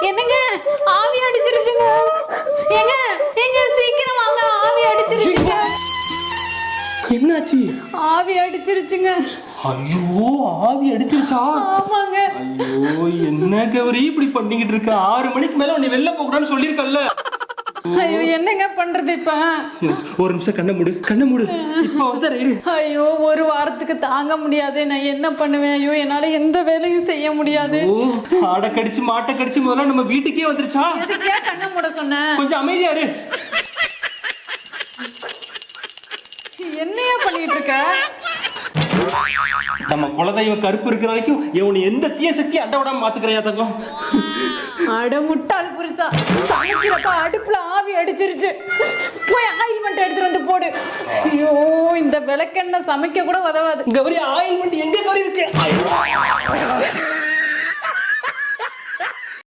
என்னங்க ஆவி அடிச்சிருச்சுங்க. ஏங்க ஏங்க சீக்கிரம் வாங்க, ஆவி அடிச்சிருச்சுங்க. என்னாச்சு? ஆவி அடிச்சிருச்சுங்க. ஐயோ ஆவி அடிச்சிருச்சா? ஆமாங்க. ஐயோ என்ன கௌரி இப்படி பண்ணிக்கிட்டு இருக்க? 6 மணிக்கு மேல உன்னை வெளில போகக்கூடாதுன்னு சொல்லியிருக்கல்ல. ஐயோ என்னங்க பண்றது இப்ப? ஒரு நிமிஷம் கண்ணை மூடு, கண்ணை மூடு. இப்ப வந்து ஐயோ ஒரு வாரத்துக்கு தாங்க முடியாது. நான் என்ன பண்ணுவேன்? ஐயோ என்னால எந்த வேலையும் செய்ய முடியாது. ஆடை கடிச்சு மாட்டை கடிச்சு முதல்ல நம்ம வீட்டுக்கே வந்துருச்சா? எதுக்கே கண்ணை மூட சொன்னேன்? கொஞ்சம் அமைதியா இரு. என்னையா பண்ணிட்டு இருக்க? நம்ம குலதெய்வ கருப்பு இருக்கிற வரைக்கும் இவனை எந்த தீய சக்தி அண்ட விடாம பாத்துக்கிறியா தங்கம்? அட முட்டாள் புருஷா, சமைக்கிறப்ப அடுப்புல ஆவி அடிச்சிருச்சு. போய் ஆயில்மெண்ட் எடுத்துட்டு வந்து போடு. ஐயோ இந்த விளக்கெண்ணெய் சமைக்க கூட உதவாது. கௌரி ஆயில்மெண்ட் எங்க கௌரி இருக்கு?